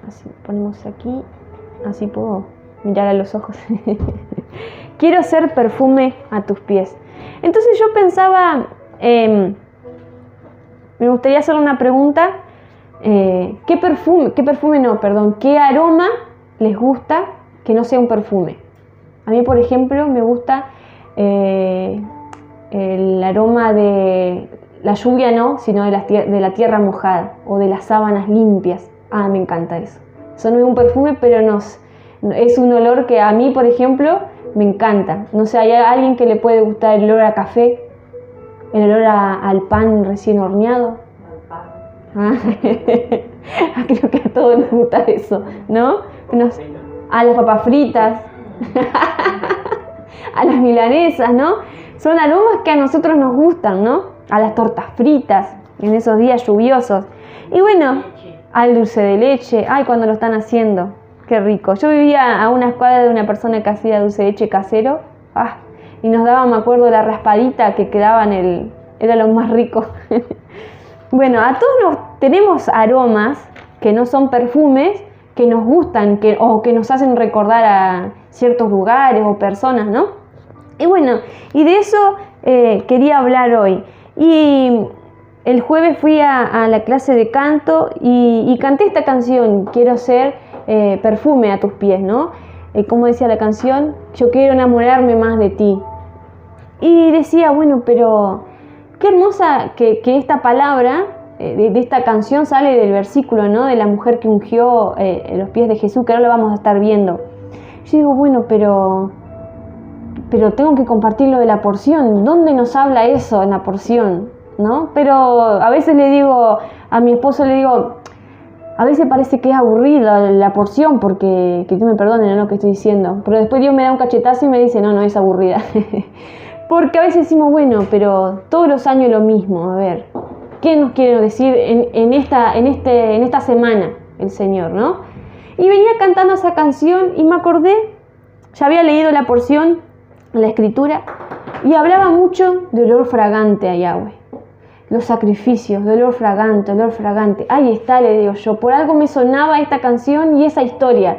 Así ponemos aquí, así puedo mirar a los ojos. Quiero ser perfume a tus pies. Entonces yo pensaba, me gustaría hacer una pregunta. ¿Qué aroma les gusta que no sea un perfume? A mí, por ejemplo, me gusta el aroma de la lluvia, no, sino de la tierra mojada o de las sábanas limpias. Me encanta eso. Eso no es un perfume, pero es un olor que a mí, por ejemplo, me encanta. No sé, hay alguien que le puede gustar el olor a café, el olor al pan recién horneado. Creo que a todos nos gusta eso, ¿no? A las papas fritas, a las milanesas, ¿no? Son aromas que a nosotros nos gustan, ¿no? A las tortas fritas en esos días lluviosos. Y bueno, al dulce de leche. Cuando lo están haciendo, qué rico. Yo vivía a una escuadra de una persona que hacía dulce de leche casero. Y nos daba, me acuerdo, la raspadita que quedaba era lo más rico. Bueno, a todos tenemos aromas que no son perfumes, que nos gustan o que nos hacen recordar a ciertos lugares o personas, ¿no? Y bueno, y de eso quería hablar hoy. Y el jueves fui a la clase de canto y canté esta canción, Quiero ser perfume a tus pies, ¿no? Como decía la canción, yo quiero enamorarme más de ti. Y decía, bueno, pero qué hermosa que esta palabra de esta canción sale del versículo, ¿no? De la mujer que ungió los pies de Jesús, que ahora lo vamos a estar viendo. Yo digo, bueno, pero tengo que compartirlo de la porción. ¿Dónde nos habla eso en la porción? ¿No? Pero a veces le digo, a mi esposo le digo, a veces parece que es aburrida la porción, porque, que Dios me perdone, ¿no? Lo que estoy diciendo. Pero después Dios me da un cachetazo y me dice, no es aburrida. Porque a veces decimos, bueno, pero todos los años lo mismo. A ver, ¿qué nos quiere decir en esta semana el Señor, no? Y venía cantando esa canción y me acordé, ya había leído la porción, la escritura, y hablaba mucho de olor fragante a Yahweh. Los sacrificios, de olor fragante, olor fragante. Ahí está, le digo yo. Por algo me sonaba esta canción y esa historia.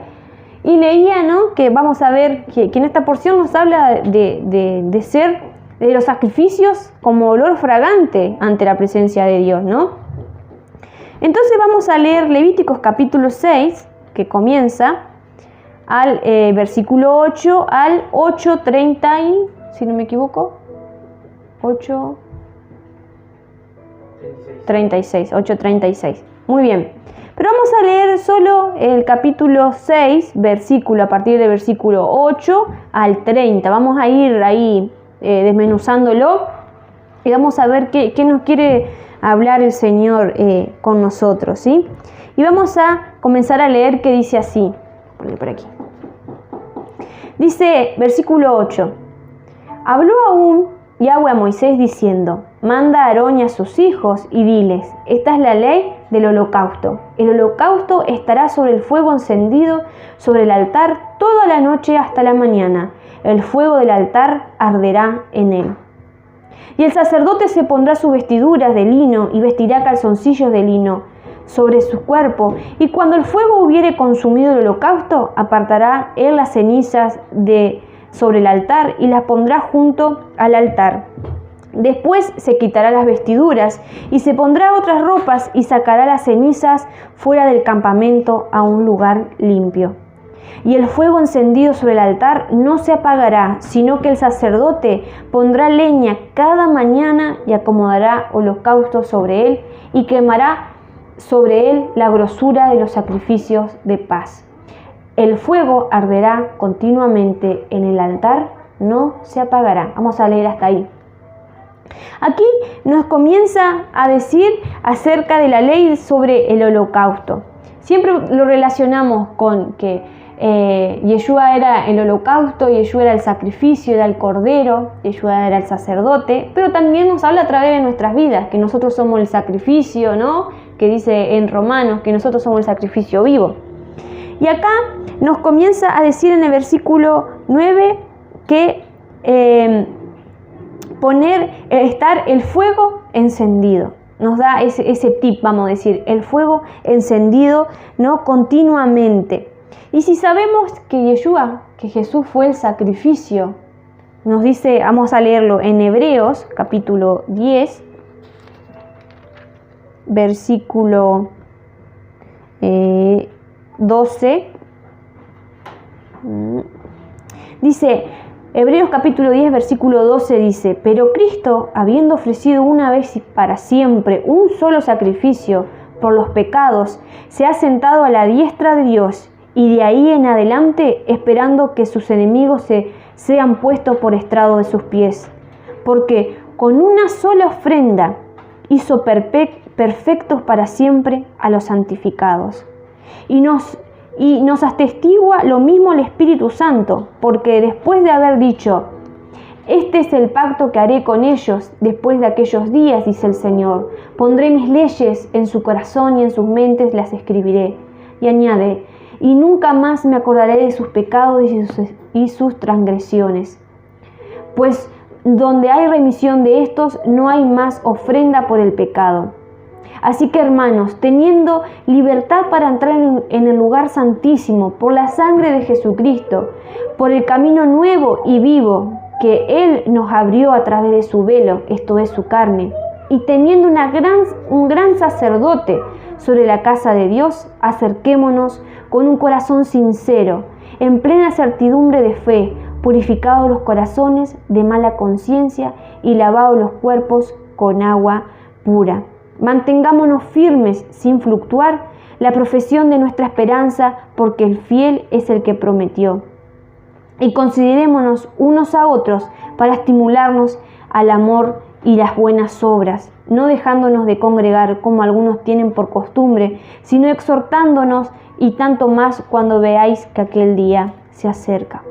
Y leía, ¿no? Que vamos a ver que en esta porción nos habla de ser de los sacrificios como olor fragante ante la presencia de Dios, ¿no? Entonces vamos a leer Levíticos capítulo 6, que comienza al versículo 8 al 8:30, si no me equivoco, 8:36. Muy bien. Pero vamos a leer solo el capítulo 6, a partir del versículo 8 al 30. Vamos a ir ahí desmenuzándolo y vamos a ver qué nos quiere hablar el Señor con nosotros, ¿sí? Y vamos a comenzar a leer que dice así. Por aquí. Dice, versículo 8. Habló aún Yahweh a Moisés diciendo, manda a Aarón y a sus hijos y diles, esta es la ley del holocausto. El holocausto estará sobre el fuego encendido sobre el altar toda la noche hasta la mañana. El fuego del altar arderá en él. Y el sacerdote se pondrá sus vestiduras de lino y vestirá calzoncillos de lino sobre su cuerpo. Y cuando el fuego hubiere consumido el holocausto, apartará él las cenizas sobre el altar y las pondrá junto al altar. Después se quitará las vestiduras y se pondrá otras ropas y sacará las cenizas fuera del campamento a un lugar limpio. Y el fuego encendido sobre el altar no se apagará, sino que el sacerdote pondrá leña cada mañana y acomodará holocausto sobre él y quemará sobre él la grosura de los sacrificios de paz. El fuego arderá continuamente en el altar, no se apagará. Vamos a leer hasta ahí. Aquí nos comienza a decir acerca de la ley sobre el holocausto. Siempre lo relacionamos con que Yeshua era el holocausto, Yeshua era el sacrificio, era el cordero, Yeshua era el sacerdote, pero también nos habla a través de nuestras vidas, que nosotros somos el sacrificio, ¿no? Que dice en Romanos que nosotros somos el sacrificio vivo. Y acá nos comienza a decir en el versículo 9 que estar el fuego encendido. nos da ese tip, vamos a decir, el fuego encendido, ¿no? Continuamente. Y si sabemos que Yeshua, que Jesús fue el sacrificio, nos dice, vamos a leerlo en Hebreos capítulo 10, versículo 12. Dice, Hebreos capítulo 10, versículo 12 dice, pero Cristo, habiendo ofrecido una vez y para siempre un solo sacrificio por los pecados, se ha sentado a la diestra de Dios, y de ahí en adelante esperando que sus enemigos sean puestos por estrado de sus pies. Porque con una sola ofrenda hizo perfectos para siempre a los santificados. Y nos atestigua lo mismo el Espíritu Santo, porque después de haber dicho, este es el pacto que haré con ellos después de aquellos días, dice el Señor, pondré mis leyes en su corazón y en sus mentes las escribiré. Y añade, y nunca más me acordaré de sus pecados y sus transgresiones. Pues donde hay remisión de estos, no hay más ofrenda por el pecado. Así que, hermanos, teniendo libertad para entrar en el lugar santísimo por la sangre de Jesucristo, por el camino nuevo y vivo que Él nos abrió a través de su velo, esto es su carne, y teniendo un gran sacerdote sobre la casa de Dios, acerquémonos con un corazón sincero, en plena certidumbre de fe, purificados los corazones de mala conciencia y lavados los cuerpos con agua pura. Mantengámonos firmes sin fluctuar la profesión de nuestra esperanza, porque el fiel es el que prometió. Y considerémonos unos a otros para estimularnos al amor y las buenas obras, no dejándonos de congregar como algunos tienen por costumbre, sino exhortándonos, y tanto más cuando veáis que aquel día se acerca.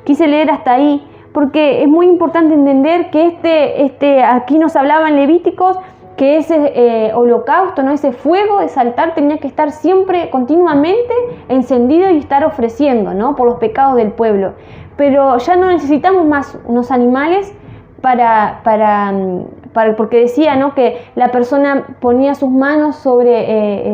Quise leer hasta ahí porque es muy importante entender que aquí nos hablaba en Levíticos que ese holocausto, ¿no? Ese fuego de altar tenía que estar siempre, continuamente encendido y estar ofreciendo, ¿no? Por los pecados del pueblo. Pero ya no necesitamos más unos animales porque decía, ¿no? Que la persona ponía sus manos sobre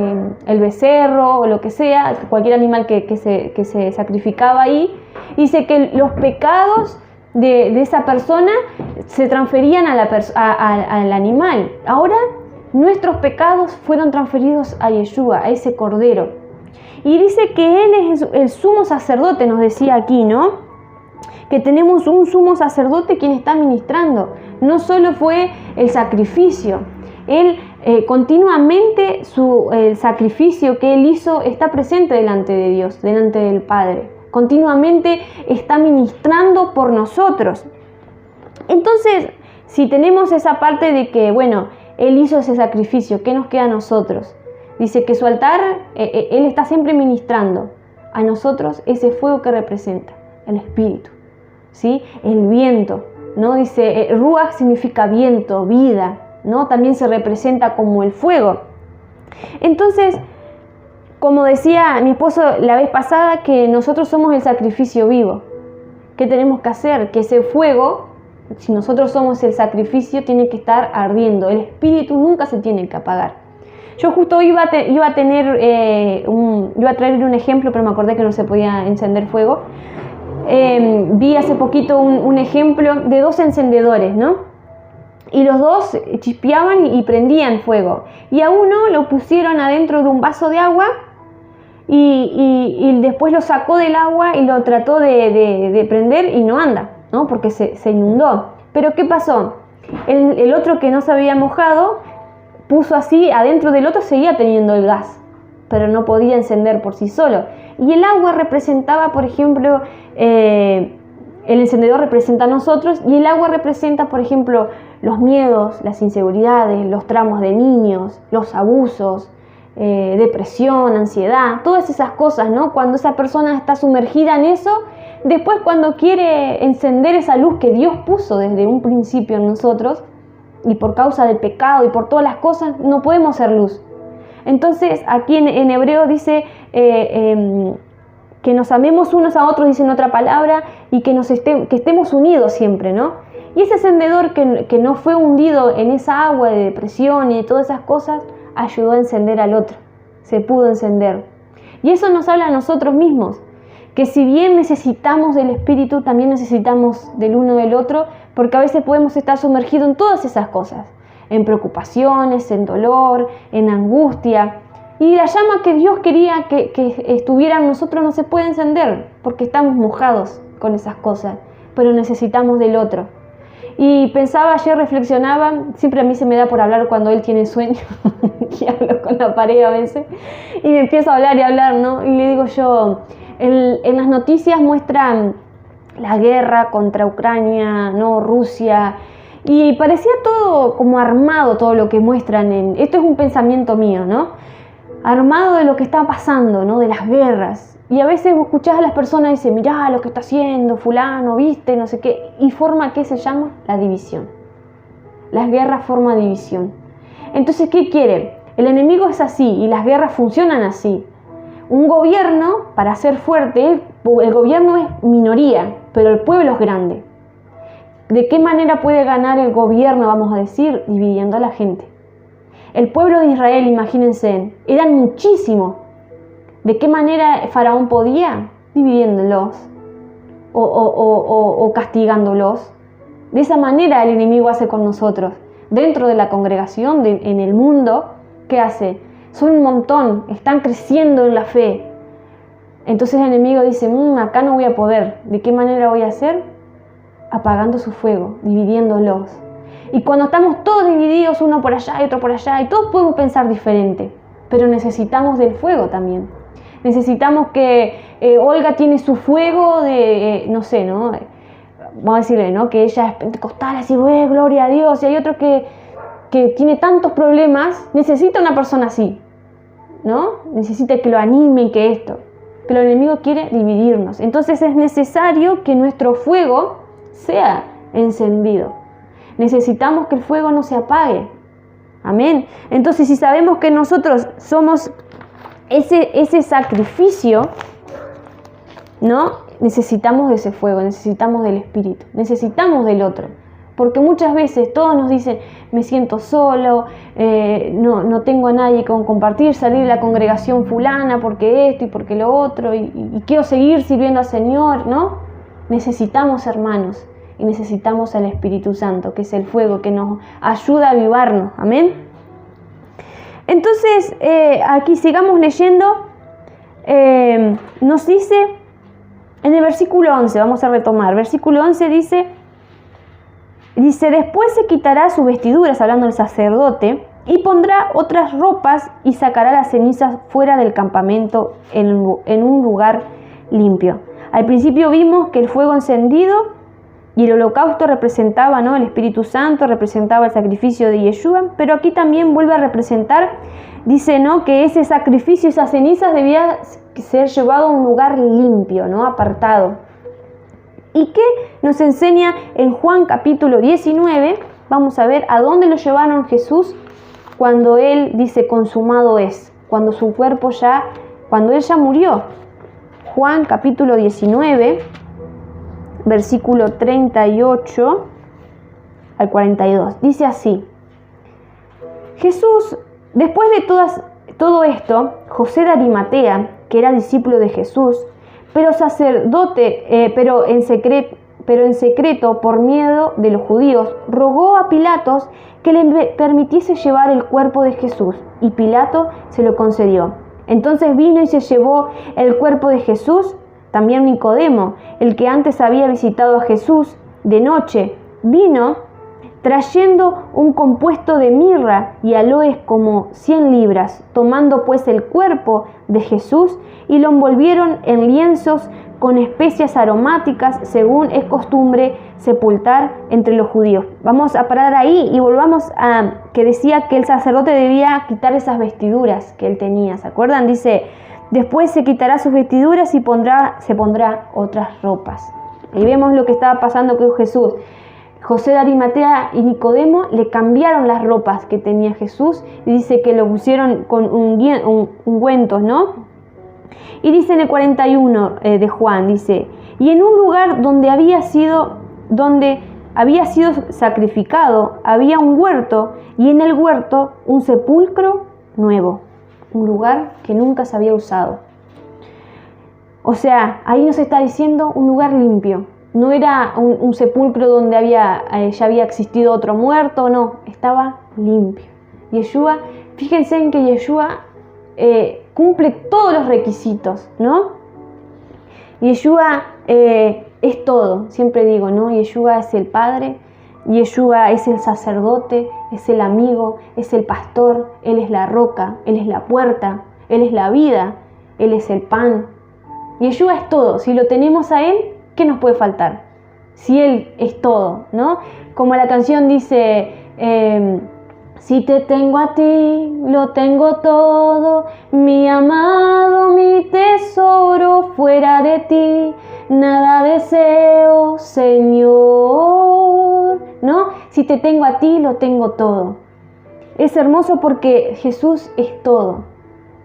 el becerro o lo que sea, cualquier animal que se sacrificaba ahí. Dice que los pecados de esa persona se transferían al animal. Ahora nuestros pecados fueron transferidos a Yeshua, a ese cordero. Y dice que Él es el sumo sacerdote, nos decía aquí, ¿no? Que tenemos un sumo sacerdote quien está ministrando. No solo fue el sacrificio, Él continuamente el sacrificio que Él hizo está presente delante de Dios, delante del Padre. Continuamente está ministrando por nosotros. Entonces, si tenemos esa parte de que, bueno, Él hizo ese sacrificio, ¿qué nos queda a nosotros? Dice que su altar, Él está siempre ministrando a nosotros ese fuego que representa, el Espíritu, ¿sí? El viento, ¿no? Dice, Ruach significa viento, vida, ¿no? También se representa como el fuego. Entonces, como decía mi esposo la vez pasada, que nosotros somos el sacrificio vivo. ¿Qué tenemos que hacer? Que ese fuego, si nosotros somos el sacrificio, tiene que estar ardiendo. El espíritu nunca se tiene que apagar. Yo justo iba a traer un ejemplo, pero me acordé que no se podía encender fuego. Vi hace poquito un ejemplo de dos encendedores, ¿no? Y los dos chispeaban y prendían fuego. Y a uno lo pusieron adentro de un vaso de agua y después lo sacó del agua y lo trató de prender y no anda, ¿no? Porque se inundó. Pero ¿qué pasó? El otro que no se había mojado puso así, adentro del otro seguía teniendo el gas, pero no podía encender por sí solo. Y el agua representaba, por ejemplo, el encendedor representa a nosotros, y el agua representa, por ejemplo, los miedos, las inseguridades, los traumas de niños, los abusos, depresión, ansiedad, todas esas cosas, ¿no? Cuando esa persona está sumergida en eso, después cuando quiere encender esa luz que Dios puso desde un principio en nosotros, y por causa del pecado y por todas las cosas, no podemos ser luz. Entonces, aquí en hebreo dice que nos amemos unos a otros, dice en otra palabra, y que estemos unidos siempre, ¿no? Y ese encendedor que no fue hundido en esa agua de depresión y de todas esas cosas, ayudó a encender al otro, se pudo encender. Y eso nos habla a nosotros mismos, que si bien necesitamos del Espíritu, también necesitamos del uno del otro, porque a veces podemos estar sumergidos en todas esas cosas, en preocupaciones, en dolor, en angustia. Y la llama que Dios quería que estuviera en nosotros no se puede encender, porque estamos mojados con esas cosas, pero necesitamos del otro. Y pensaba, ayer reflexionaba, siempre a mí se me da por hablar cuando él tiene sueño, y hablo con la pared a veces, y me empiezo a hablar y hablar, ¿no? Y le digo yo, en las noticias muestran la guerra contra Ucrania, ¿no? Rusia, y parecía todo como armado, todo lo que muestran. Esto es un pensamiento mío, ¿no? Armado de lo que está pasando, ¿no? De las guerras. Y a veces vos escuchás a las personas y dicen, mirá lo que está haciendo fulano, viste, no sé qué. Y forma, ¿qué se llama? La división. Las guerras forman división. Entonces, ¿qué quiere? El enemigo es así y las guerras funcionan así. Un gobierno, para ser fuerte, el gobierno es minoría, pero el pueblo es grande. ¿De qué manera puede ganar el gobierno, vamos a decir? Dividiendo a la gente. El pueblo de Israel, imagínense, eran muchísimos. ¿De qué manera Faraón podía? Dividiéndolos o castigándolos. De esa manera el enemigo hace con nosotros. Dentro de la congregación, en el mundo, ¿qué hace? Son un montón, están creciendo en la fe. Entonces el enemigo dice, acá no voy a poder. ¿De qué manera voy a hacer? Apagando su fuego, dividiéndolos. Y cuando estamos todos divididos, uno por allá y otro por allá, y todos podemos pensar diferente, pero necesitamos del fuego también. Necesitamos que Olga tiene su fuego de, no sé, ¿no? Vamos a decirle, ¿no? Que ella es pentecostal, así, gloria a Dios, y hay otro que tiene tantos problemas, necesita una persona así, ¿no? Necesita que lo anime, que esto. Pero el enemigo quiere dividirnos. Entonces es necesario que nuestro fuego sea encendido. Necesitamos que el fuego no se apague. Amén. Entonces, si sabemos que nosotros somos ese sacrificio, ¿no? Necesitamos de ese fuego, necesitamos del Espíritu, necesitamos del otro. Porque muchas veces todos nos dicen, me siento solo, no tengo a nadie con compartir, salir de la congregación fulana porque esto y porque lo otro, y quiero seguir sirviendo al Señor, ¿no? Necesitamos, hermanos, y necesitamos al Espíritu Santo, que es el fuego que nos ayuda a avivarnos. Amén. Entonces, aquí sigamos leyendo. Nos dice, en el versículo 11, vamos a retomar. Versículo 11 dice, después se quitará sus vestiduras, hablando del sacerdote, y pondrá otras ropas y sacará las cenizas fuera del campamento en un lugar limpio. Al principio vimos que el fuego encendido y el holocausto representaba, ¿no? El Espíritu Santo representaba el sacrificio de Yeshua, pero aquí también vuelve a representar, dice, ¿no? Que ese sacrificio, esas cenizas debía ser llevado a un lugar limpio, ¿no? Apartado. ¿Y qué nos enseña en Juan capítulo 19? Vamos a ver a dónde lo llevaron Jesús cuando él dice consumado es, cuando su cuerpo cuando él ya murió. Juan capítulo 19, versículo 38 al 42. Dice así: Jesús, después de todo esto, José de Arimatea, que era discípulo de Jesús, pero sacerdote, pero en secreto por miedo de los judíos, rogó a Pilatos que le permitiese llevar el cuerpo de Jesús, y Pilato se lo concedió. Entonces vino y se llevó el cuerpo de Jesús. También Nicodemo, el que antes había visitado a Jesús de noche, vino trayendo un compuesto de mirra y aloes como 100 libras. Tomando pues el cuerpo de Jesús y lo envolvieron en lienzos con especias aromáticas, según es costumbre sepultar entre los judíos. Vamos a parar ahí y volvamos a que decía que el sacerdote debía quitar esas vestiduras que él tenía. ¿Se acuerdan? Dice, después se quitará sus vestiduras y se pondrá otras ropas. Y vemos lo que estaba pasando con Jesús. José de Arimatea y Nicodemo le cambiaron las ropas que tenía Jesús y dice que lo pusieron con ungüentos, ¿no? Y dice en el 41 de Juan, dice, y en un lugar donde había sido sacrificado, había un huerto y en el huerto un sepulcro nuevo, un lugar que nunca se había usado. O sea, ahí nos está diciendo un lugar limpio. No era un sepulcro donde ya había existido otro muerto, no, estaba limpio. Yeshua, fíjense en que Yeshua cumple todos los requisitos, ¿no? Yeshua es todo, siempre digo, ¿no? Yeshua es el Padre, Yeshua es el sacerdote, es el amigo, es el pastor, Él es la roca, Él es la puerta, Él es la vida, Él es el pan. Yeshua es todo. Si lo tenemos a Él, ¿qué nos puede faltar? Si Él es todo, ¿no? Como la canción dice, si te tengo a ti, lo tengo todo, mi amado, mi tesoro, fuera de ti, nada deseo, Señor, ¿no? Si te tengo a ti, lo tengo todo. Es hermoso porque Jesús es todo,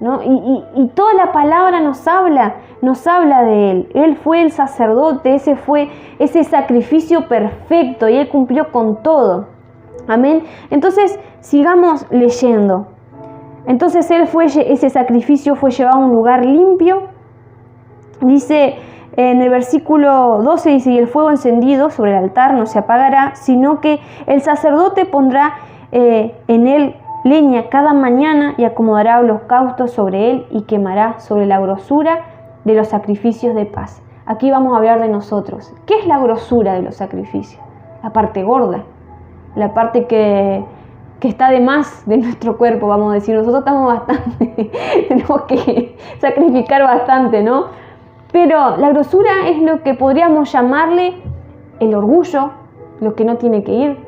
¿no? Y toda la palabra nos habla de Él. Él fue el sacerdote, ese fue ese sacrificio perfecto y Él cumplió con todo. Amén. Entonces, sigamos leyendo. Entonces, ese sacrificio fue llevado a un lugar limpio. Dice en el versículo 12, dice, y el fuego encendido sobre el altar no se apagará, sino que el sacerdote pondrá en él leña cada mañana y acomodará holocaustos sobre él y quemará sobre la grosura de los sacrificios de paz. Aquí vamos a hablar de nosotros. ¿Qué es la grosura de los sacrificios? La parte gorda, la parte que está de más de nuestro cuerpo, vamos a decir. Nosotros estamos bastante, tenemos que sacrificar bastante, ¿no? Pero la grosura es lo que podríamos llamarle el orgullo, lo que no tiene que ir.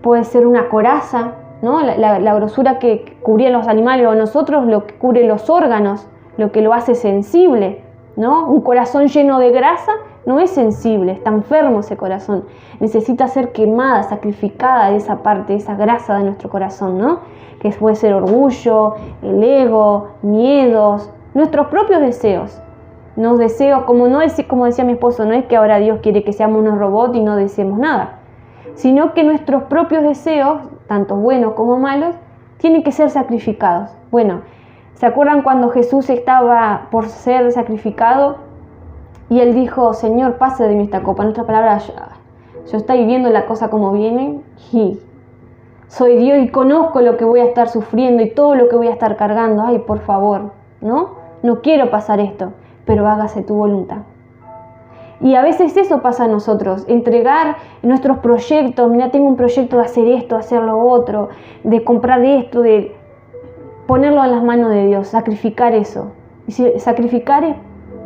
Puede ser una coraza, ¿no? La grosura que cubrían los animales o nosotros, lo que cubre los órganos, lo que lo hace sensible, ¿no? Un corazón lleno de grasa no es sensible, está enfermo ese corazón. Necesita ser quemada, sacrificada de esa parte, de esa grasa de nuestro corazón, ¿no? Que puede ser orgullo, el ego, miedos, nuestros propios deseos. Los deseos, como decía mi esposo, no es que ahora Dios quiere que seamos unos robots y no deseemos nada, sino que nuestros propios deseos, tanto buenos como malos, tienen que ser sacrificados. Bueno, ¿se acuerdan cuando Jesús estaba por ser sacrificado y Él dijo, Señor, pase de mí esta copa? En otras palabras, yo estoy viendo la cosa como viene y soy Dios y conozco lo que voy a estar sufriendo y todo lo que voy a estar cargando. Ay, por favor, ¿no? No quiero pasar esto, pero hágase tu voluntad. Y a veces eso pasa a nosotros, entregar nuestros proyectos. Mira, tengo un proyecto de hacer esto, hacer lo otro, de comprar esto, de ponerlo en las manos de Dios, sacrificar eso. Y sacrificar es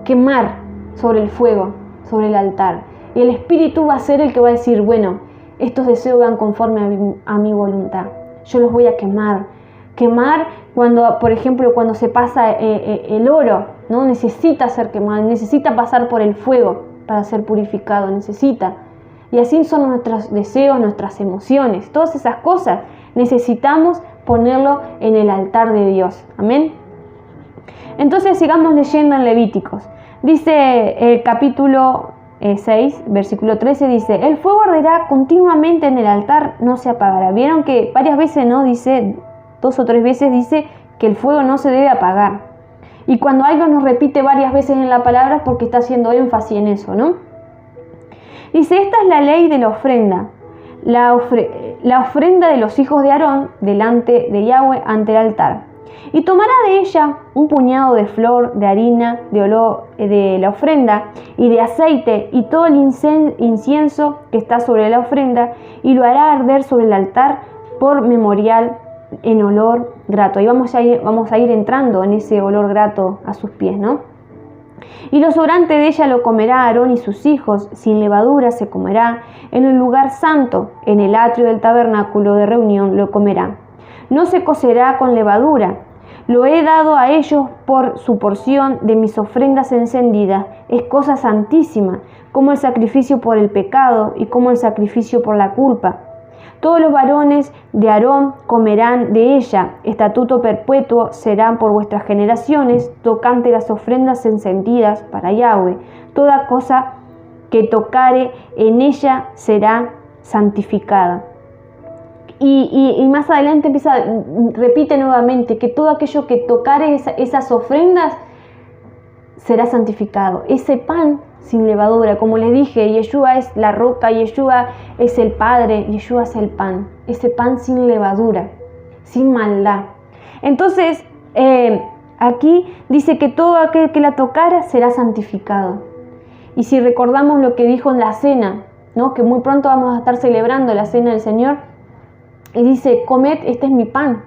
quemar sobre el fuego, sobre el altar. Y el Espíritu va a ser el que va a decir, bueno, estos deseos van conforme a mi voluntad. Yo los voy a quemar. Quemar cuando, por ejemplo, cuando se pasa el oro, ¿no? Necesita ser quemado, necesita pasar por el fuego para ser purificado, necesita. Y así son nuestros deseos, nuestras emociones, todas esas cosas necesitamos ponerlo en el altar de Dios. Amén. Entonces sigamos leyendo en Levíticos. Dice el capítulo 6, versículo 13, dice, el fuego arderá continuamente en el altar, no se apagará. Vieron que varias veces, ¿no? Dice, 2 o 3 veces dice que el fuego no se debe apagar. Y cuando algo nos repite varias veces en la palabra es porque está haciendo énfasis en eso, ¿no? Dice, esta es la ley de la ofrenda. La ofrenda de los hijos de Aarón delante de Yahweh ante el altar. Y tomará de ella un puñado de flor, de harina, de la ofrenda y de aceite y todo el incienso que está sobre la ofrenda y lo hará arder sobre el altar por memorial en olor grato. Y vamos a ir entrando en ese olor grato a sus pies, ¿no? Y lo sobrante de ella lo comerá Aarón y sus hijos, sin levadura se comerá, en el lugar santo, en el atrio del tabernáculo de reunión lo comerá. No se cocerá con levadura, lo he dado a ellos por su porción de mis ofrendas encendidas, es cosa santísima, como el sacrificio por el pecado y como el sacrificio por la culpa. Todos los varones de Aarón comerán de ella, estatuto perpetuo serán por vuestras generaciones, tocante las ofrendas encendidas para Yahweh. Toda cosa que tocare en ella será santificada. Y más adelante repite nuevamente que todo aquello que tocare esas ofrendas será santificado. Ese pan sin levadura, como les dije, Yeshua es la roca, Yeshua es el Padre, Yeshua es el pan. Ese pan sin levadura, sin maldad. Entonces, aquí dice que todo aquel que la tocara será santificado. Y si recordamos lo que dijo en la cena, ¿no? Que muy pronto vamos a estar celebrando la cena del Señor, y dice, comed, este es mi pan,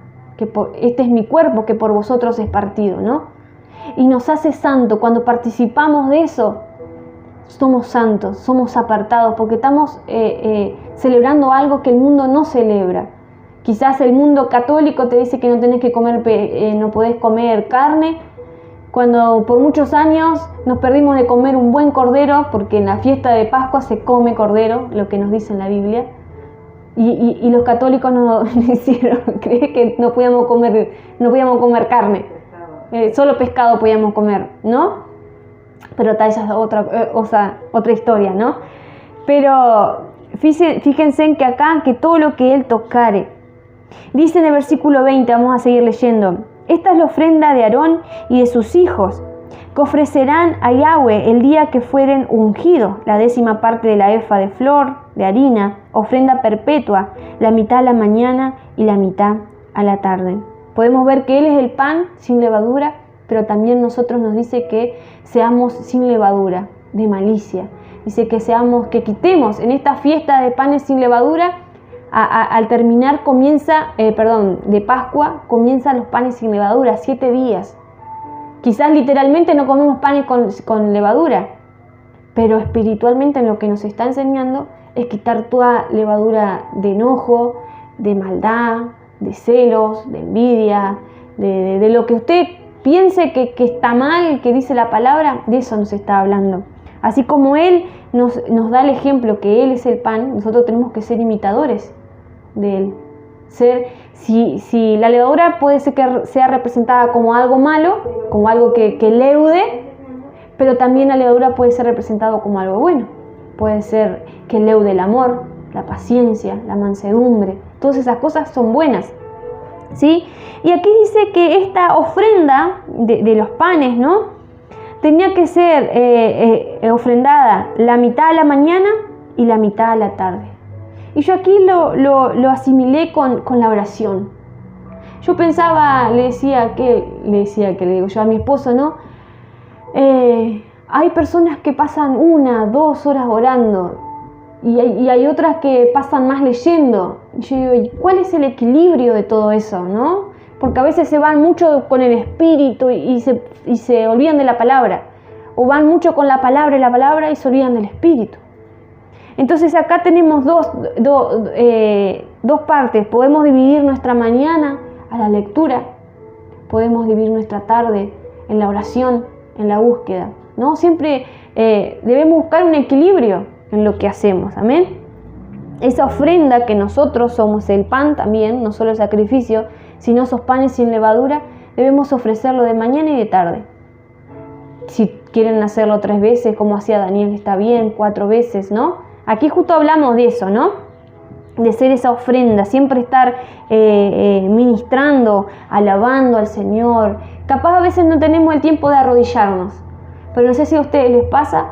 este es mi cuerpo que por vosotros es partido, ¿no? Y nos hace santo. Cuando participamos de eso, somos santos, somos apartados, porque estamos celebrando algo que el mundo no celebra. Quizás el mundo católico te dice que no tenés que comer, no podés comer carne, cuando por muchos años nos perdimos de comer un buen cordero, porque en la fiesta de Pascua se come cordero, lo que nos dice en la Biblia. Y los católicos nos hicieron creer que no podíamos comer carne, solo pescado podíamos comer, ¿no? Pero esa es otra historia, ¿no? Pero fíjense en que acá, que todo lo que él tocare, dice en el versículo 20, vamos a seguir leyendo, esta es la ofrenda de Aarón y de sus hijos, que ofrecerán a Yahweh el día que fueren ungidos, la 10ª parte de la efa de flor, de harina, ofrenda perpetua, la mitad a la mañana y la mitad a la tarde. Podemos ver que Él es el pan sin levadura, pero también nosotros nos dice que seamos sin levadura, de malicia. Dice que quitemos en esta fiesta de panes sin levadura, al terminar de Pascua, comienzan los panes sin levadura, 7 días. Quizás literalmente no comemos panes con levadura, pero espiritualmente en lo que nos está enseñando es quitar toda levadura de enojo, de maldad, de celos, de envidia, de lo que usted piense que está mal, que dice la palabra, de eso nos está hablando. Así como Él nos da el ejemplo que Él es el pan, nosotros tenemos que ser imitadores de Él. Si la levadura puede ser que sea representada como algo malo, como algo que leude, pero también la levadura puede ser representada como algo bueno. Puede ser que leude el amor, la paciencia, la mansedumbre. Todas esas cosas son buenas, ¿sí? Y aquí dice que esta ofrenda de los panes, ¿no? Tenía que ser ofrendada la mitad a la mañana y la mitad a la tarde. Y yo aquí lo asimilé con la oración. Yo pensaba, le digo yo a mi esposo, ¿no? Hay personas que pasan 1, 2 horas orando y hay otras que pasan más leyendo. Y yo digo, ¿cuál es el equilibrio de todo eso, no? Porque a veces se van mucho con el espíritu y se olvidan de la palabra. O van mucho con la palabra y se olvidan del espíritu. Entonces acá tenemos dos partes. Podemos dividir nuestra mañana a la lectura. Podemos dividir nuestra tarde en la oración, en la búsqueda, ¿no? Siempre debemos buscar un equilibrio en lo que hacemos. Amén. Esa ofrenda que nosotros somos el pan también, no solo el sacrificio, sino esos panes sin levadura, debemos ofrecerlo de mañana y de tarde. Si quieren hacerlo 3 veces, como hacía Daniel, está bien, 4 veces, ¿no? Aquí justo hablamos de eso, ¿no? De ser esa ofrenda, siempre estar ministrando, alabando al Señor. Capaz a veces no tenemos el tiempo de arrodillarnos, pero no sé si a ustedes les pasa,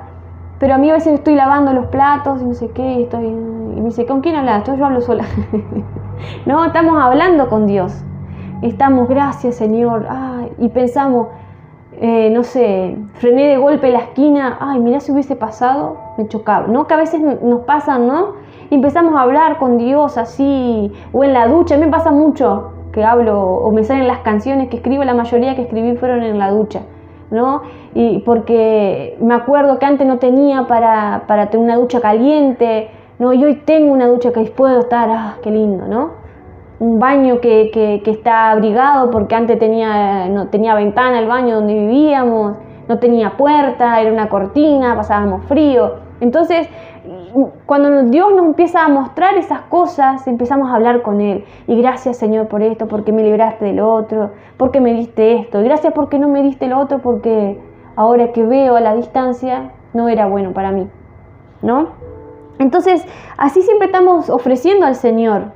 pero a mí a veces estoy lavando los platos y no sé qué, y me dice, ¿con quién hablas? Yo hablo sola. No, estamos hablando con Dios. Estamos, gracias Señor, y pensamos, no sé, frené de golpe la esquina, mirá si hubiese pasado, me chocaba, ¿no? Que a veces nos pasan, ¿no? Y empezamos a hablar con Dios así, o en la ducha. A mí me pasa mucho que hablo, o me salen las canciones que escribo, la mayoría que escribí fueron en la ducha, ¿no? Y porque me acuerdo que antes no tenía para tener una ducha caliente, ¿no? Y hoy tengo una ducha que puedo estar, qué lindo, ¿no? Un baño que está abrigado, porque antes no tenía ventana el baño donde vivíamos, no tenía puerta, era una cortina, pasábamos frío. Entonces, cuando Dios nos empieza a mostrar esas cosas, empezamos a hablar con Él. Y gracias Señor por esto, porque me libraste de lo otro, porque me diste esto. Y gracias porque no me diste lo otro, porque ahora que veo a la distancia, no era bueno para mí, ¿no? Entonces, así siempre estamos ofreciendo al Señor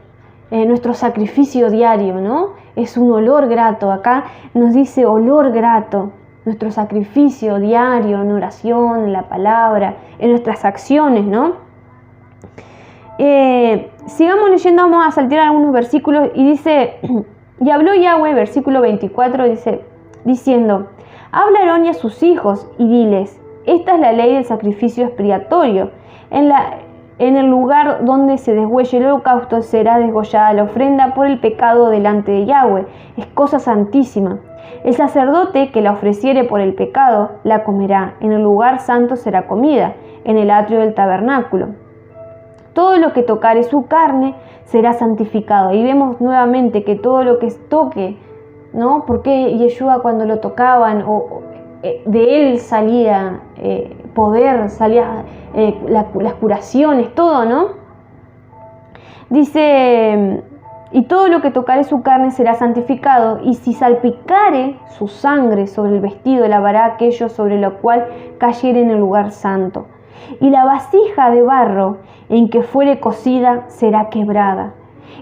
nuestro sacrificio diario, ¿no? Es un olor grato. Acá nos dice olor grato. Nuestro sacrificio diario en oración, en la palabra, en nuestras acciones, ¿no? Sigamos leyendo, vamos a saltar algunos versículos y dice, y habló Yahweh, versículo 24, dice, diciendo, habla a Aarón y a sus hijos y diles, esta es la ley del sacrificio expiatorio. En el lugar donde se deshuelle el holocausto será desgollada la ofrenda por el pecado delante de Yahweh. Es cosa santísima. El sacerdote que la ofreciere por el pecado la comerá. En el lugar santo será comida, en el atrio del tabernáculo. Todo lo que tocare su carne será santificado. Y vemos nuevamente que todo lo que toque, ¿no? Porque Yeshua cuando lo tocaban, de él salía poder, salía las curaciones, todo, ¿no? Dice, y todo lo que tocare su carne será santificado, y si salpicare su sangre sobre el vestido, lavará aquello sobre lo cual cayere en el lugar santo. Y la vasija de barro en que fuere cocida será quebrada.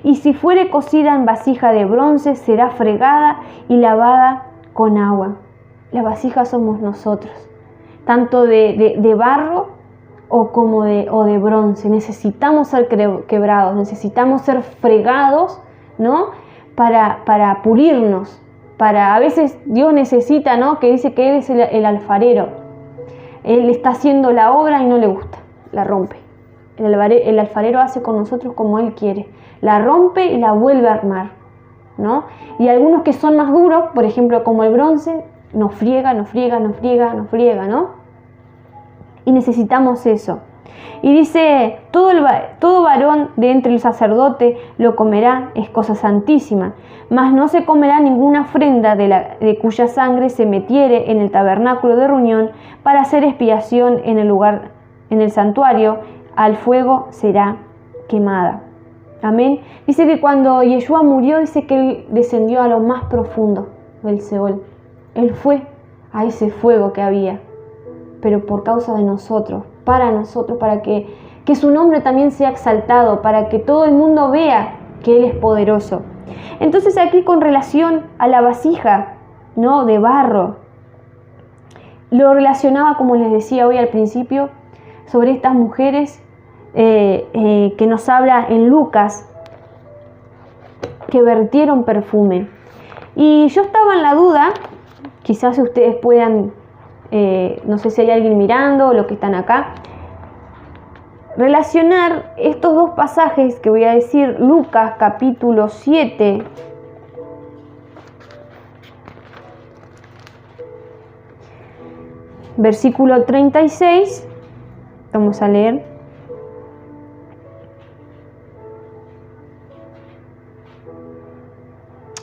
Y si fuere cocida en vasija de bronce, será fregada y lavada con agua. La vasija somos nosotros, tanto de barro o de bronce. Necesitamos ser quebrados, necesitamos ser fregados, ¿no? Para pulirnos. A veces Dios necesita, ¿no? Que dice que Él es el alfarero. Él está haciendo la obra y no le gusta, la rompe. El alfarero hace con nosotros como Él quiere. La rompe y la vuelve a armar, ¿no? Y algunos que son más duros, por ejemplo, como el bronce, nos friega, ¿no? Y necesitamos eso. Y dice, todo varón de entre el sacerdote lo comerá, es cosa santísima. Mas no se comerá ninguna ofrenda de cuya sangre se metiere en el tabernáculo de reunión para hacer expiación en el lugar, en el santuario, al fuego será quemada. Amén. Dice que cuando Yeshua murió, dice que Él descendió a lo más profundo del Seol. Él fue a ese fuego que había, pero por causa de nosotros, para que su nombre también sea exaltado, para que todo el mundo vea que Él es poderoso. Entonces aquí con relación a la vasija, ¿no? De barro, lo relacionaba, como les decía hoy al principio, sobre estas mujeres que nos habla en Lucas, que vertieron perfume. Y yo estaba en la duda, quizás ustedes puedan, no sé si hay alguien mirando o los que están acá, relacionar estos dos pasajes que voy a decir, Lucas capítulo 7, versículo 36, vamos a leer.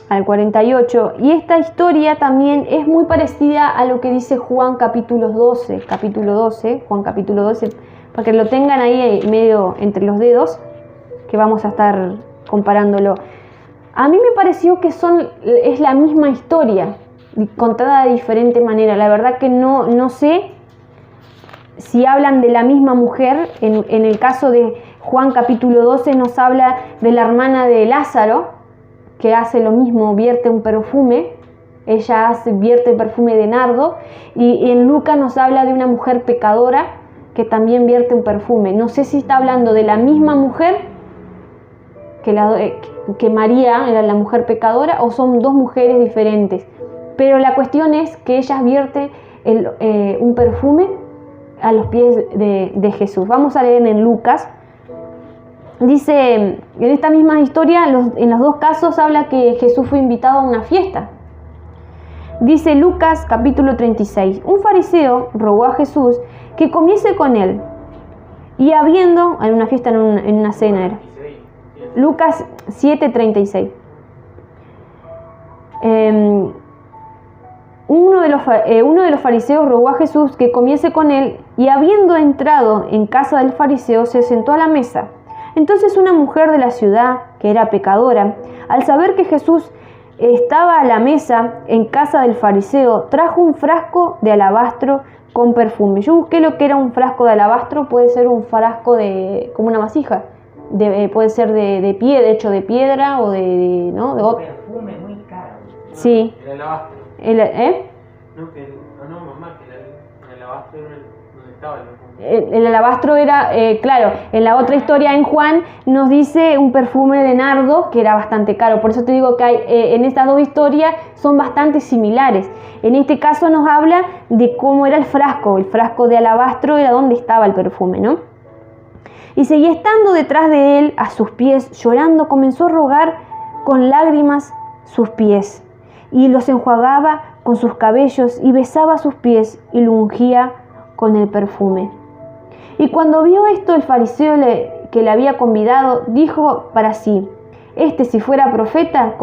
Al 48, y esta historia también es muy parecida a lo que dice Juan capítulo 12, Juan capítulo 12, para que lo tengan ahí medio entre los dedos, que vamos a estar comparándolo. A mí me pareció que es la misma historia, contada de diferente manera. La verdad que no sé si hablan de la misma mujer. En el caso de Juan capítulo 12 nos habla de la hermana de Lázaro, que hace lo mismo, vierte un perfume. Ella vierte perfume de nardo. Y en Lucas nos habla de una mujer pecadora que también vierte un perfume. No sé si está hablando de la misma mujer que María era la mujer pecadora, o son dos mujeres diferentes. Pero la cuestión es que ellas vierten un perfume a los pies de Jesús. Vamos a leer en Lucas. Dice, en esta misma historia, en los dos casos habla que Jesús fue invitado a una fiesta. Dice Lucas capítulo 36, un fariseo rogó a Jesús que comiese con él, y habiendo, en una fiesta, en una cena era. Lucas 7:36. Uno de los fariseos rogó a Jesús que comiese con él, y habiendo entrado en casa del fariseo, se sentó a la mesa. Entonces una mujer de la ciudad, que era pecadora, al saber que Jesús estaba a la mesa en casa del fariseo, trajo un frasco de alabastro con perfume. Yo busqué lo que era un frasco de alabastro, puede ser un frasco como una vasija, puede ser de piedra, hecho de piedra o ¿no? Un perfume muy caro. Sí. El alabastro. No, mamá, que el alabastro era donde estaba el perfume. El alabastro era, claro, en la otra historia en Juan nos dice un perfume de nardo que era bastante caro. Por eso te digo que hay, en estas dos historias son bastante similares. En este caso nos habla de cómo era el frasco de alabastro era donde estaba el perfume, ¿no? Y seguía estando detrás de él, a sus pies, llorando, comenzó a rogar con lágrimas sus pies, y los enjuagaba con sus cabellos, y besaba sus pies, y lo ungía con el perfume. Y cuando vio esto, el fariseo que le había convidado, dijo para sí: si fuera profeta,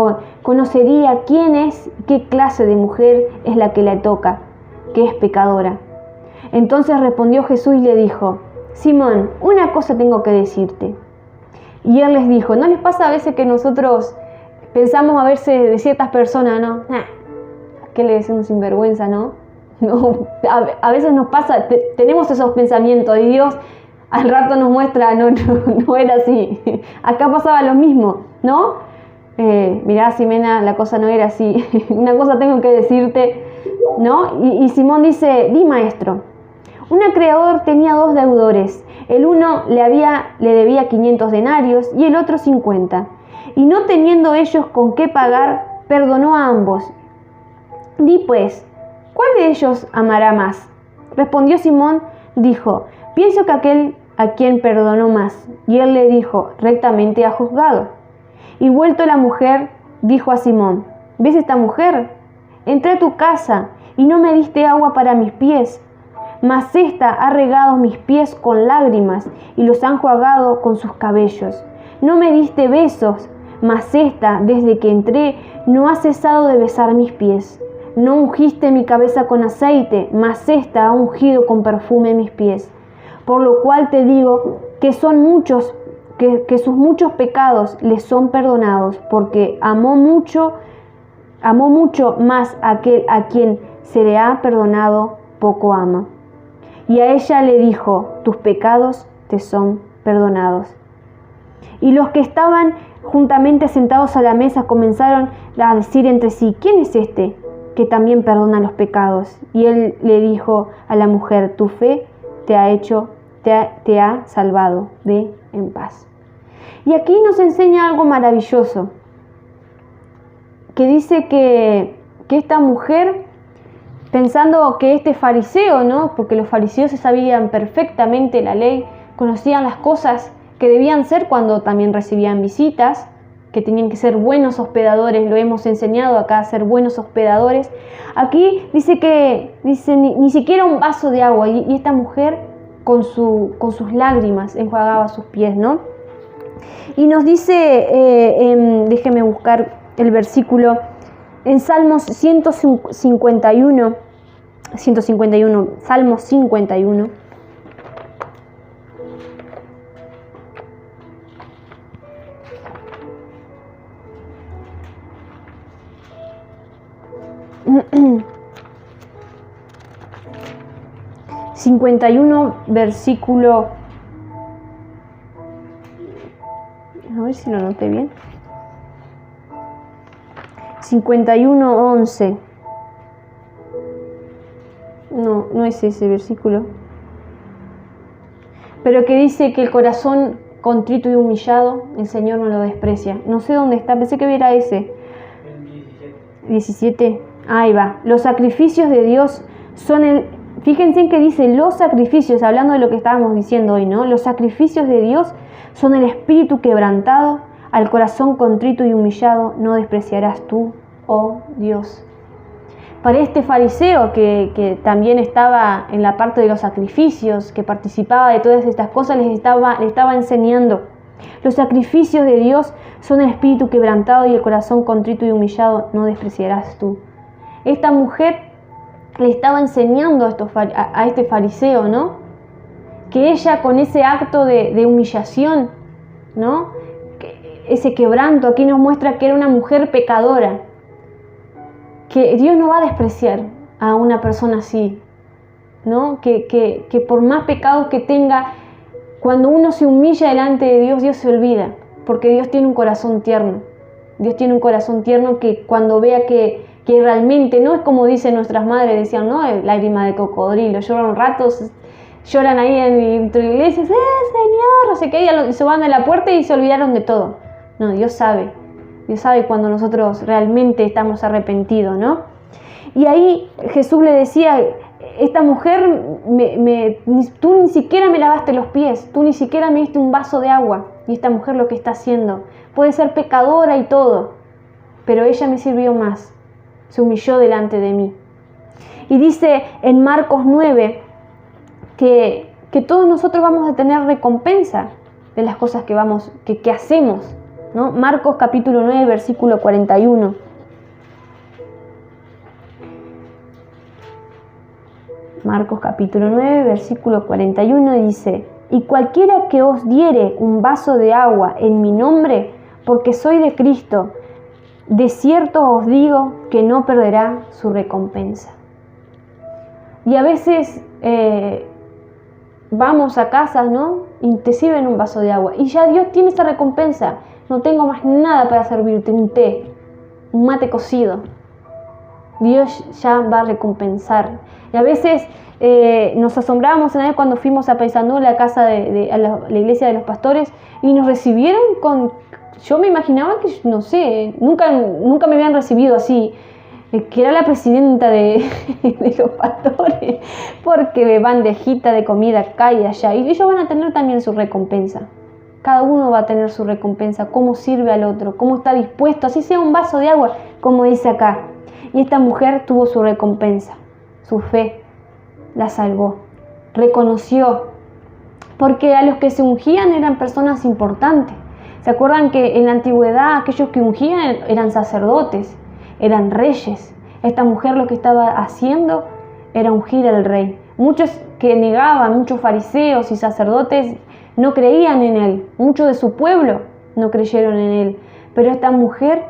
conocería quién es, qué clase de mujer es la que le toca, que es pecadora. Entonces respondió Jesús y le dijo: Simón, una cosa tengo que decirte. Y él les dijo: ¿no les pasa a veces que nosotros pensamos a veces de ciertas personas, no? ¿Qué le decimos sinvergüenza, no? No, a veces nos pasa, tenemos esos pensamientos y Dios al rato nos muestra, no era así. Acá pasaba lo mismo, ¿no? Mirá, Ximena, la cosa no era así. Una cosa tengo que decirte, ¿no? Y Simón dice: di, maestro. Un acreedor tenía 2 deudores. El uno le debía 500 denarios y el otro 50. Y no teniendo ellos con qué pagar, perdonó a ambos. Di pues, ¿cuál de ellos amará más? Respondió Simón, dijo: pienso que aquel a quien perdonó más. Y él le dijo: rectamente ha juzgado. Y vuelto la mujer, dijo a Simón: ¿ves esta mujer? Entré a tu casa y no me diste agua para mis pies, mas ésta ha regado mis pies con lágrimas y los ha enjuagado con sus cabellos. No me diste besos, mas ésta, desde que entré, no ha cesado de besar mis pies. No ungiste mi cabeza con aceite, mas ésta ha ungido con perfume mis pies. Por lo cual te digo que sus muchos pecados les son perdonados, porque amó mucho más aquel a quien se le ha perdonado, poco ama. Y a ella le dijo: tus pecados te son perdonados. Y los que estaban juntamente sentados a la mesa comenzaron a decir entre sí: ¿quién es este que también perdona los pecados? Y él le dijo a la mujer: tu fe te ha salvado, ve en paz. Y aquí nos enseña algo maravilloso, que dice que esta mujer, pensando que este fariseo, ¿no? Porque los fariseos sabían perfectamente la ley, conocían las cosas que debían ser cuando también recibían visitas, que tenían que ser buenos hospedadores, lo hemos enseñado acá a ser buenos hospedadores. Aquí dice ni siquiera un vaso de agua, y esta mujer con sus lágrimas enjuagaba sus pies, ¿no? Y nos dice, déjeme buscar el versículo, en Salmos 151, Salmos 51. Versículo, a ver si lo noté bien, 51:11. No es ese versículo, pero que dice que el corazón contrito y humillado el Señor no lo desprecia. No sé dónde está, pensé que era ese. 17. Ahí va. Los sacrificios de Dios son fíjense en que dice los sacrificios, hablando de lo que estábamos diciendo hoy, ¿no? Los sacrificios de Dios son el espíritu quebrantado, al corazón contrito y humillado no despreciarás tú, oh Dios. Para este fariseo que también estaba en la parte de los sacrificios, que participaba de todas estas cosas, le estaba enseñando: los sacrificios de Dios son el espíritu quebrantado y el corazón contrito y humillado no despreciarás tú. Esta mujer le estaba enseñando a este fariseo, ¿no? Que ella, con ese acto de humillación, ¿no? Ese quebranto, aquí nos muestra que era una mujer pecadora, que Dios no va a despreciar a una persona así, ¿no? Que por más pecados que tenga, cuando uno se humilla delante de Dios, Dios se olvida, porque Dios tiene un corazón tierno. Dios tiene un corazón tierno que cuando vea que realmente, no es como dicen nuestras madres, decían, no, lágrima de cocodrilo, lloran ratos, lloran ahí dentro de la iglesia, Señor, no sé qué, y se van de la puerta y se olvidaron de todo. No, Dios sabe cuando nosotros realmente estamos arrepentidos, ¿no? Y ahí Jesús le decía, esta mujer, tú ni siquiera me lavaste los pies, tú ni siquiera me diste un vaso de agua. Y esta mujer lo que está haciendo, puede ser pecadora y todo, pero ella me sirvió más, se humilló delante de mí. Y dice en Marcos 9 que todos nosotros vamos a tener recompensa de las cosas que hacemos, ¿no? Marcos capítulo 9, versículo 41. Marcos capítulo 9, versículo 41 dice: y cualquiera que os diere un vaso de agua en mi nombre, porque soy de Cristo, de cierto os digo que no perderá su recompensa. Y a veces vamos a casa, ¿no? Y te sirven un vaso de agua. Y ya Dios tiene esa recompensa. No tengo más nada para servirte, un té, un mate cocido. Dios ya va a recompensar. Y a veces nos asombramos una vez cuando fuimos a Paysandú, la casa a la iglesia de los pastores, y nos recibieron con... Yo me imaginaba que, no sé, nunca me habían recibido así, que era la presidenta de los pastores, porque bandejita de comida acá y allá, y ellos van a tener también su recompensa. Cada uno va a tener su recompensa, cómo sirve al otro, cómo está dispuesto, así sea un vaso de agua, como dice acá. Y esta mujer tuvo su recompensa, su fe la salvó, reconoció, porque a los que se ungían eran personas importantes. ¿Se acuerdan que en la antigüedad aquellos que ungían eran sacerdotes, eran reyes? Esta mujer lo que estaba haciendo era ungir al rey. Muchos que negaban, muchos fariseos y sacerdotes no creían en él, muchos de su pueblo no creyeron en él, pero esta mujer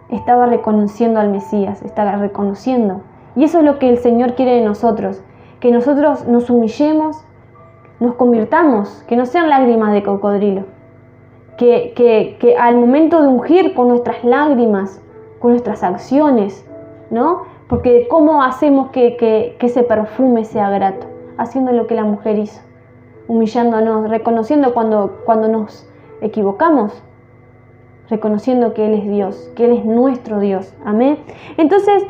estaba reconociendo al Mesías, estaba reconociendo. Y eso es lo que el Señor quiere de nosotros, que nosotros nos humillemos, nos convirtamos, que no sean lágrimas de cocodrilo, que al momento de ungir con nuestras lágrimas, con nuestras acciones, ¿no? Porque ¿cómo hacemos que ese perfume sea grato? Haciendo lo que la mujer hizo, humillándonos, reconociendo cuando nos equivocamos, reconociendo que Él es Dios, que Él es nuestro Dios. Amén. Entonces,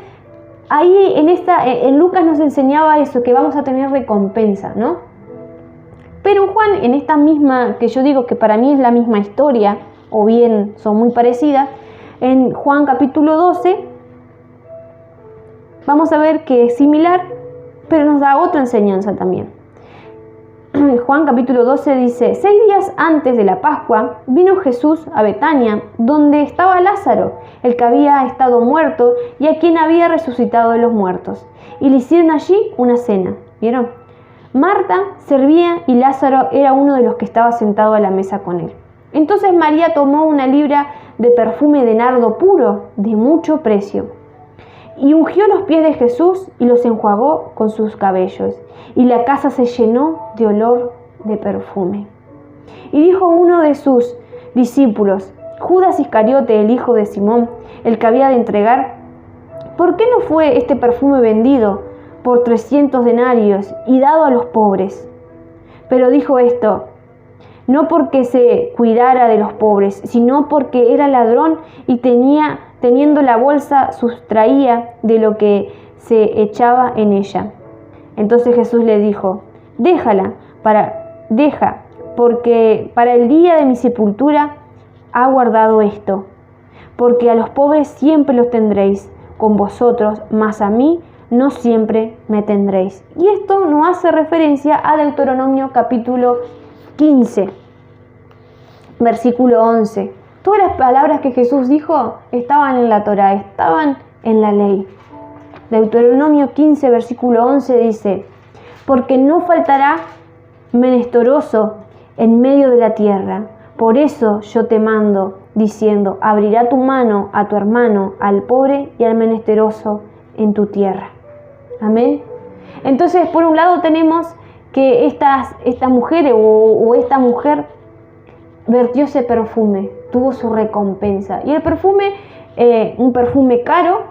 ahí en Lucas nos enseñaba eso, que vamos a tener recompensa, ¿no? Pero en Juan, en esta misma, que yo digo que para mí es la misma historia, o bien son muy parecidas, en Juan capítulo 12, vamos a ver que es similar, pero nos da otra enseñanza también. Juan capítulo 12 dice: 6 días antes de la Pascua vino Jesús a Betania, donde estaba Lázaro, el que había estado muerto y a quien había resucitado de los muertos. Y le hicieron allí una cena. ¿Vieron? Marta servía y Lázaro era uno de los que estaba sentado a la mesa con él. Entonces María tomó una libra de perfume de nardo puro, de mucho precio, y ungió los pies de Jesús y los enjuagó con sus cabellos, y la casa se llenó de olor de perfume. Y dijo uno de sus discípulos, Judas Iscariote, el hijo de Simón, el que había de entregar: ¿por qué no fue este perfume vendido por 300 denarios y dado a los pobres? Pero dijo esto no porque se cuidara de los pobres, sino porque era ladrón y teniendo la bolsa sustraía de lo que se echaba en ella. Entonces Jesús le dijo: deja, porque para el día de mi sepultura ha guardado esto. Porque a los pobres siempre los tendréis con vosotros, mas a mí no siempre me tendréis. Y esto nos hace referencia a Deuteronomio capítulo 15, versículo 11. Todas las palabras que Jesús dijo estaban en la Torá, estaban en la ley. Deuteronomio 15, versículo 11 dice: porque no faltará menesteroso en medio de la tierra. Por eso yo te mando, diciendo: abrirá tu mano a tu hermano, al pobre y al menesteroso en tu tierra. Amén. Entonces, por un lado tenemos que esta mujer o esta mujer vertió ese perfume, tuvo su recompensa. Y el perfume, un perfume caro,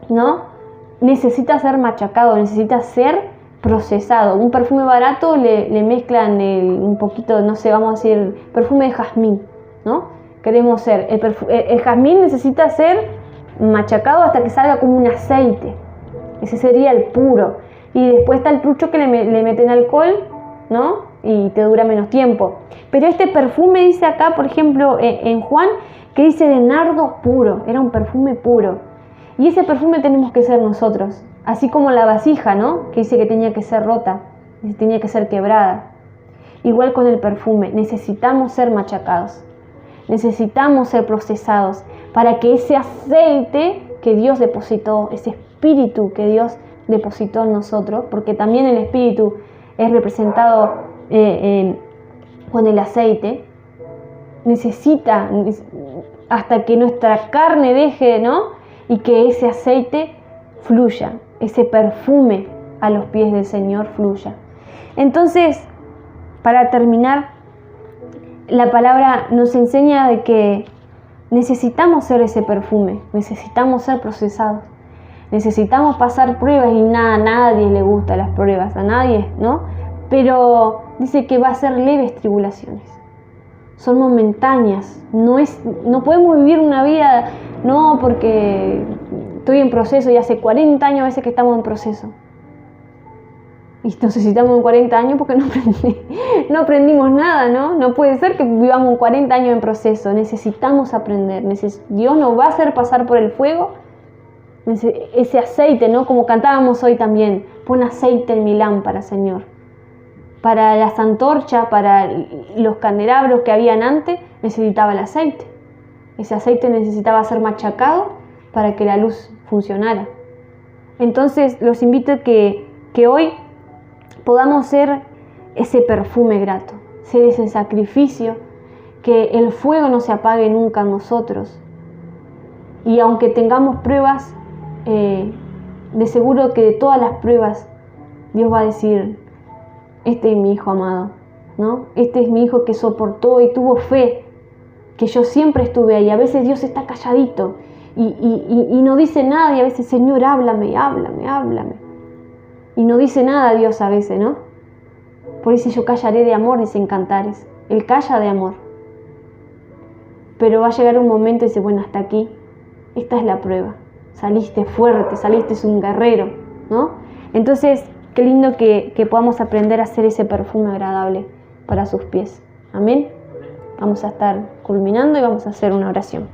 ¿no? Necesita ser machacado, necesita ser procesado. Un perfume barato le mezclan un poquito, no sé, vamos a decir, perfume de jazmín, ¿no? Queremos ser, el jazmín necesita ser machacado hasta que salga como un aceite. Ese sería el puro. Y después está el trucho que le meten alcohol, ¿no? Y te dura menos tiempo. Pero este perfume dice acá, por ejemplo, en Juan, que dice de nardo puro, era un perfume puro. Y ese perfume tenemos que ser nosotros, así como la vasija, ¿no? Que dice que tenía que ser rota, tenía que ser quebrada. Igual con el perfume, necesitamos ser machacados, necesitamos ser procesados para que ese aceite que Dios depositó, ese espíritu que Dios depositó en nosotros, porque también el espíritu es representado con el aceite, necesita hasta que nuestra carne deje, ¿no? Y que ese aceite fluya, ese perfume a los pies del Señor fluya. Entonces, para terminar, la palabra nos enseña de que necesitamos ser ese perfume, necesitamos ser procesados, necesitamos pasar pruebas y a nadie le gustan las pruebas, a nadie, ¿no? Pero dice que va a ser leves tribulaciones, son momentáneas, no podemos vivir una vida, no porque estoy en proceso y hace 40 años a veces que estamos en proceso. Y necesitamos en 40 años porque no aprendimos nada, ¿no? No puede ser que vivamos 40 años en proceso. Necesitamos aprender. Dios nos va a hacer pasar por el fuego. Ese aceite, ¿no? Como cantábamos hoy también. Pon aceite en mi lámpara, Señor. Para las antorchas, para los candelabros que habían antes, necesitaba el aceite. Ese aceite necesitaba ser machacado para que la luz funcionara. Entonces, los invito a que hoy podamos ser ese perfume grato, ser ese sacrificio, que el fuego no se apague nunca en nosotros. Y aunque tengamos pruebas, de seguro que de todas las pruebas Dios va a decir, este es mi hijo amado, ¿no? Este es mi hijo que soportó y tuvo fe, que yo siempre estuve ahí. A veces Dios está calladito y no dice nada, y a veces, Señor, háblame. Y no dice nada Dios a veces, ¿no? Por eso yo callaré de amor, dice en Cantares. Él calla de amor. Pero va a llegar un momento y dice, bueno, hasta aquí. Esta es la prueba. Saliste fuerte, saliste un guerrero, ¿no? Entonces, qué lindo que podamos aprender a hacer ese perfume agradable para sus pies. Amén. Vamos a estar culminando y vamos a hacer una oración.